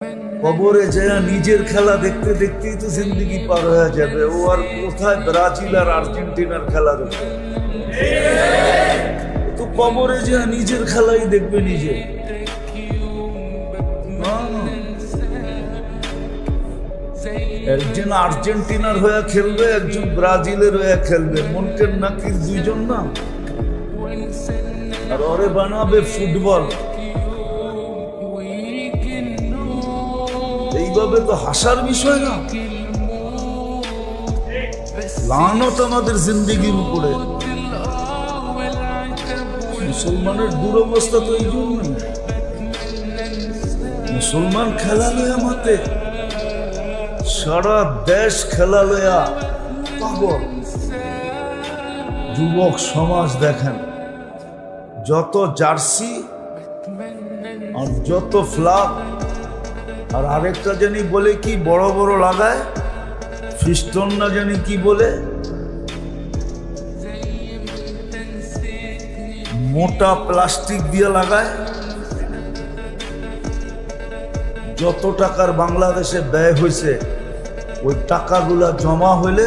কবরে যায় নিজের খেলা দেখতে দেখতেই তো জিন্দগি পার হয়ে যাবে। ও আর কোথায় ব্রাজিল আর আর্জেন্টিনার খেলা দেখবে? তো কবরে যায় নিজের খেলাই দেখবে নিজে। একজন আর্জেন্টিনার হয়ে খেলবে, একজন ব্রাজিলের হয়ে খেলবে। মনকের নাকির দুইজন না, আর ওরে বানাবে ফুটবল। এইভাবে তো হাসার বিষয় না। লানত আমাদের জিন্দেগির উপরে। মুসলমানের দুরবস্থা তো এই জন্যই। মুসলমান খেলা লয়া মাতে, সারা দেশ খেলা লয়া পাগল। যুবক সমাজ দেখেন, যত জার্সি আর যত ফ্লাগ, আর আরেকটা জানি বলে কি বড় বড় লাগায় ফিস্টন, না জানি কি বলে, মোটা প্লাস্টিক দিয়ে লাগায়। যত টাকার বাংলাদেশে ব্যয় হয়েছে ওই টাকাগুলা জমা হইলে